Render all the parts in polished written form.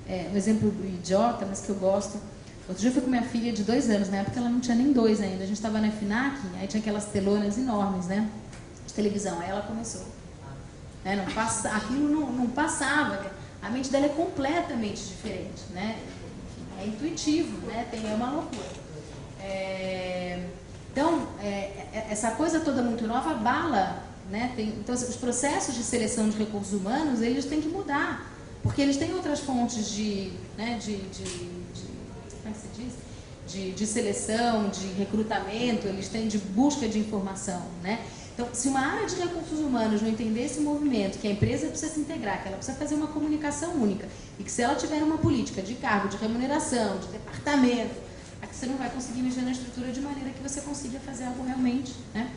um exemplo idiota, mas que eu gosto. Outro dia eu fui com minha filha de 2 anos, na época ela não tinha nem 2 ainda. A gente estava na FNAC, aí tinha aquelas telonas enormes, né? De televisão. Aí ela começou. Não passa, aquilo não passava. A mente dela é completamente diferente, né? É intuitivo, né? É uma loucura. Então, essa coisa toda muito nova abala, né? Então, os processos de seleção de recursos humanos, eles têm que mudar, porque eles têm outras fontes como é que se diz? De seleção, de recrutamento, eles têm de busca de informação, né? Então, se uma área de recursos humanos não entender esse movimento, que a empresa precisa se integrar, que ela precisa fazer uma comunicação única, e que se ela tiver uma política de cargo, de remuneração, de departamento, é que você não vai conseguir mexer na estrutura de maneira que você consiga fazer algo realmente, né,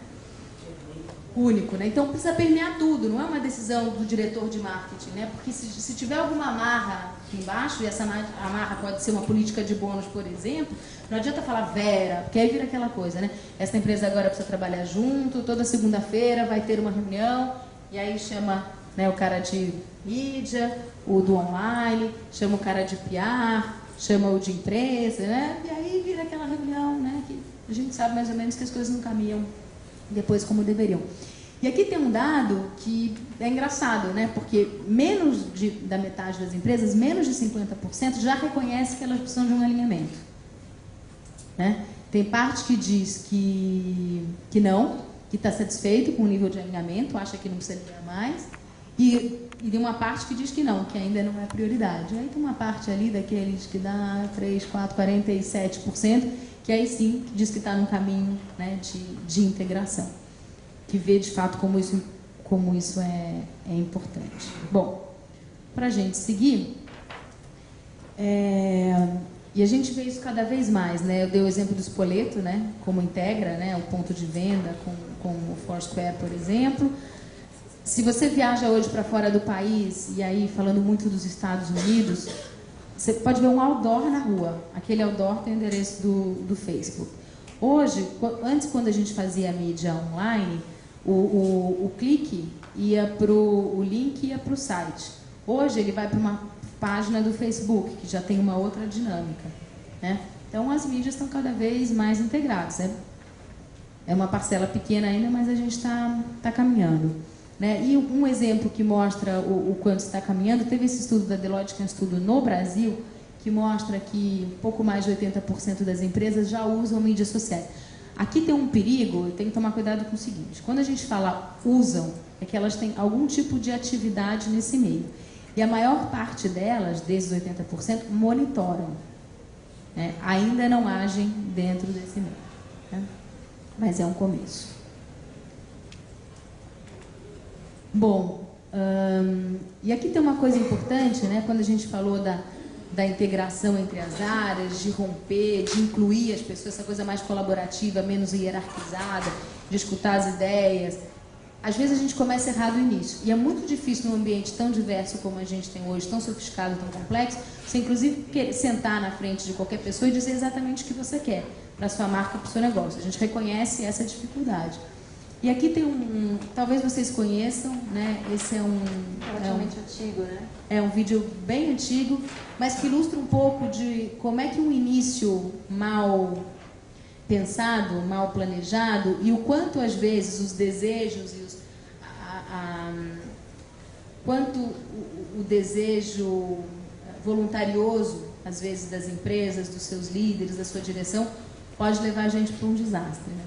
único, né? Então, precisa permear tudo, não é uma decisão do diretor de marketing, né? Porque se tiver alguma amarra aqui embaixo, e essa amarra pode ser uma política de bônus, por exemplo, não adianta falar Vera, porque aí vira aquela coisa, né? Essa empresa agora precisa trabalhar junto, toda segunda-feira vai ter uma reunião, e aí chama, né, o cara de mídia, o do online, chama o cara de PR, chama o de empresa, né? E aí vira aquela reunião, né? Que a gente sabe mais ou menos que as coisas não caminham depois como deveriam. E aqui tem um dado que é engraçado, né? Porque menos da metade das empresas, menos de 50%, já reconhece que elas precisam de um alinhamento, né? Tem parte que diz que não, que está satisfeito com o nível de alinhamento, acha que não precisa alinhar mais, e tem uma parte que diz que não, que ainda não é prioridade. Aí tem uma parte ali daqueles que dá 3, 4, 47%, que aí sim diz que está num caminho, né, de integração, que vê de fato como isso é importante. Bom, para a gente seguir, e a gente vê isso cada vez mais, né? Eu dei o exemplo do Spoleto, né, como integra, né, o ponto de venda com o Foursquare, por exemplo. Se você viaja hoje para fora do país, e aí falando muito dos Estados Unidos, você pode ver um outdoor na rua. Aquele outdoor tem o endereço do Facebook. Hoje, antes quando a gente fazia a mídia online, o clique ia para o link ia para o site. Hoje ele vai para uma página do Facebook, que já tem uma outra dinâmica, né? Então as mídias estão cada vez mais integradas, né? É uma parcela pequena ainda, mas a gente está caminhando, né? E um exemplo que mostra o quanto está caminhando, teve esse estudo da Deloitte, que é um estudo no Brasil, que mostra que pouco mais de 80% das empresas já usam mídias sociais. Aqui tem um perigo, tem que tomar cuidado com o seguinte: quando a gente fala usam, é que elas têm algum tipo de atividade nesse meio. E a maior parte delas, desses 80%, monitoram, né? Ainda não agem dentro desse meio, né? Mas é um começo. Bom, e aqui tem uma coisa importante, né? Quando a gente falou da integração entre as áreas, de romper, de incluir as pessoas, essa coisa mais colaborativa, menos hierarquizada, de escutar as ideias. Às vezes a gente começa errado no início. E é muito difícil num ambiente tão diverso como a gente tem hoje, tão sofisticado, tão complexo, você inclusive sentar na frente de qualquer pessoa e dizer exatamente o que você quer para a sua marca, para o seu negócio. A gente reconhece essa dificuldade. E aqui tem talvez vocês conheçam, né? Esse é relativamente antigo, né? É um vídeo bem antigo, mas que ilustra um pouco de como é que um início mal pensado, mal planejado, e o quanto às vezes os desejos e quanto o desejo voluntarioso, às vezes das empresas, dos seus líderes, da sua direção, pode levar a gente para um desastre, né?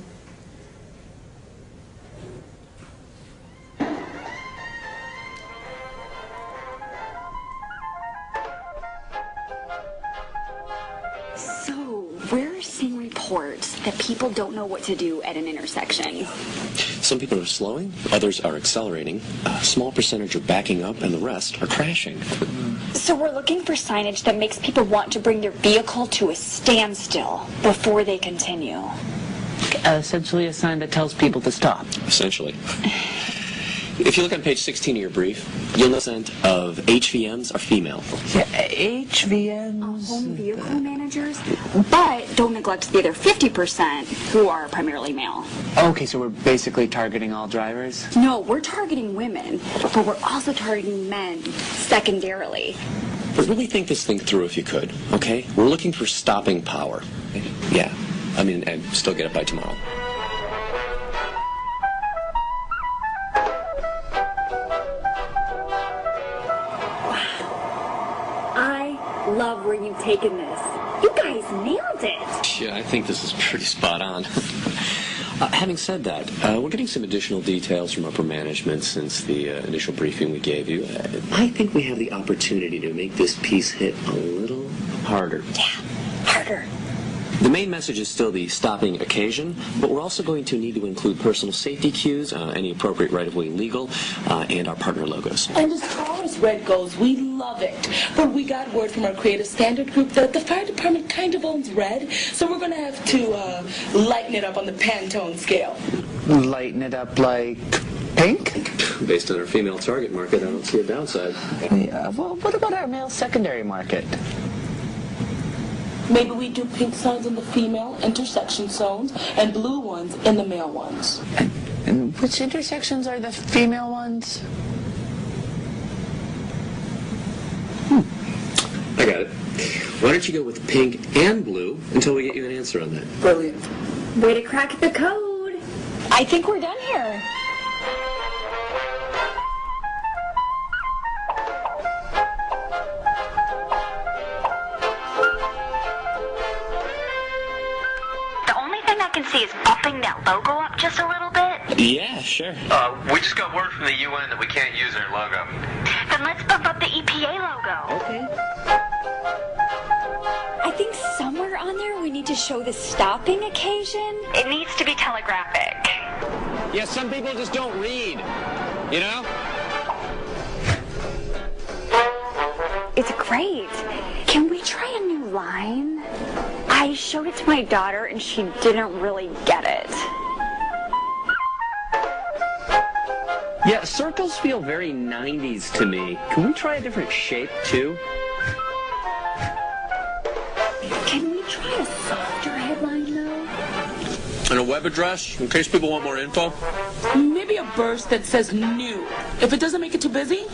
Reports that people don't know what to do at an intersection. Some people are slowing, others are accelerating, a small percentage are backing up, and the rest are crashing. So we're looking for signage that makes people want to bring their vehicle to a standstill before they continue. Essentially a sign that tells people to stop. Essentially. If you look on page 16 of your brief, you'll notice of HVMs are female. Yeah, HVMs? Home vehicle managers, but don't neglect the other 50% who are primarily male. Okay, so we're basically targeting all drivers? No, we're targeting women, but we're also targeting men secondarily. But really think this thing through if you could, okay? We're looking for stopping power. Yeah, I mean, and still get it by tomorrow. I love where you've taken this. You guys nailed it. Yeah, I think this is pretty spot on. Having said that, we're getting some additional details from upper management since the initial briefing we gave you. I think we have the opportunity to make this piece hit a little harder. Yeah, harder. The main message is still the stopping occasion, but we're also going to need to include personal safety cues, any appropriate right-of-way legal, and our partner logos. And as far as red goes, we love it. But we got word from our creative standard group that the fire department kind of owns red, so we're going to have to lighten it up on the Pantone scale. Lighten it up like pink? Based on our female target market, I don't see a downside. Yeah, well, what about our male secondary market? Maybe we do pink signs in the female intersection zones and blue ones in the male ones. And which intersections are the female ones? I got it. Why don't you go with pink and blue until we get you an answer on that? Brilliant. Way to crack the code. I think we're done here. See is bumping that logo up just a little bit? Yeah, sure. We just got word from the UN that we can't use their logo. Then let's bump up the EPA logo. Okay. I think somewhere on there we need to show the stopping occasion. It needs to be telegraphic. Yeah, some people just don't read, you know? It's great. Can we try a new line? I showed it to my daughter and she didn't really get it. Yeah, circles feel very 90s to me. Can we try a different shape, too? Can we try a softer headline, though? And a web address, in case people want more info? Maybe a burst that says new. If it doesn't make it too busy.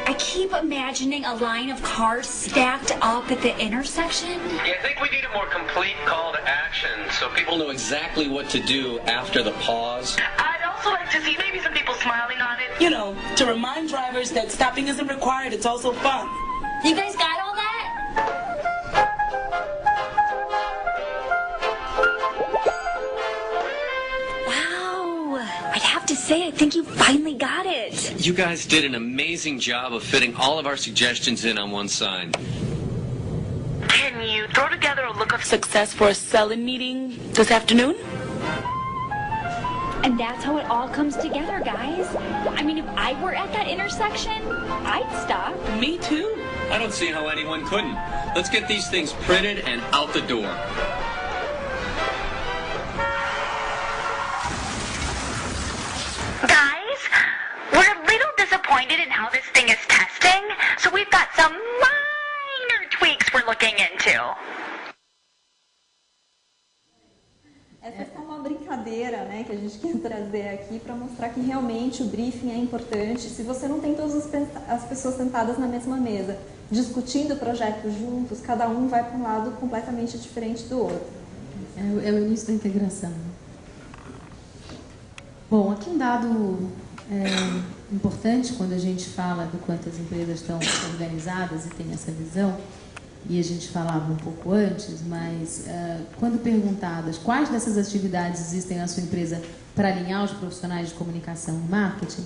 I keep imagining a line of cars stacked up at the intersection. Yeah, I think we need a more complete call to action so people know exactly what to do after the pause. I'd also like to see maybe some people smiling on it. You know, to remind drivers that stopping isn't required, it's also fun. You guys got all that? Wow. I'd have to say, I think you finally got it. You guys did an amazing job of fitting all of our suggestions in on one sign. Can you throw together a look of Success for a selling meeting this afternoon? And that's how it all comes together, guys. I mean, if I were at that intersection, I'd stop. Me too. I don't see how anyone couldn't. Let's get these things printed and out the door. Guys, we're a little disappointed in how this thing is testing, so we've got some minor tweaks we're looking into. Essa é só uma brincadeira, né, que a gente quer trazer aqui para mostrar que realmente o briefing é importante. Se você não tem todas as pessoas sentadas na mesma mesa, discutindo o projeto juntos, cada um vai para um lado completamente diferente do outro. É o início da integração. Bom, aqui um dado importante quando a gente fala do quanto as empresas estão organizadas e têm essa visão, e a gente falava um pouco antes, mas quando perguntadas quais dessas atividades existem na sua empresa para alinhar os profissionais de comunicação e marketing,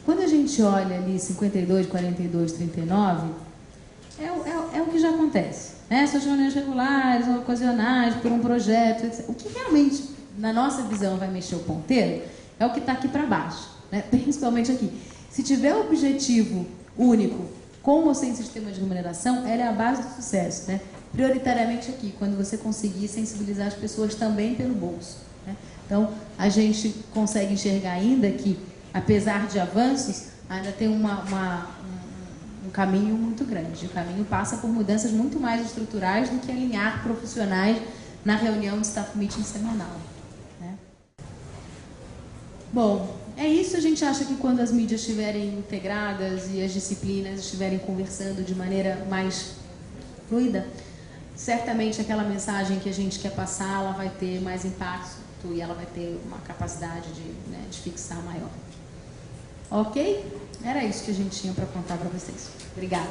quando a gente olha ali 52, 42, 39, é o que já acontece. Né? São reuniões regulares, ocasionais, por um projeto, etc. O que realmente, na nossa visão, vai mexer o ponteiro é o que está aqui para baixo, né? Principalmente aqui. Se tiver objetivo único, com ou sem sistema de remuneração, ela é a base do sucesso, né? Prioritariamente aqui, quando você conseguir sensibilizar as pessoas também pelo bolso, né? Então, a gente consegue enxergar ainda que, apesar de avanços, ainda tem um caminho muito grande. O caminho passa por mudanças muito mais estruturais do que alinhar profissionais na reunião de staff meeting semanal, né? Bom, é isso. A gente acha que quando as mídias estiverem integradas e as disciplinas estiverem conversando de maneira mais fluida, certamente aquela mensagem que a gente quer passar, ela vai ter mais impacto e ela vai ter uma capacidade de fixar maior. Ok? Era isso que a gente tinha para contar para vocês. Obrigada.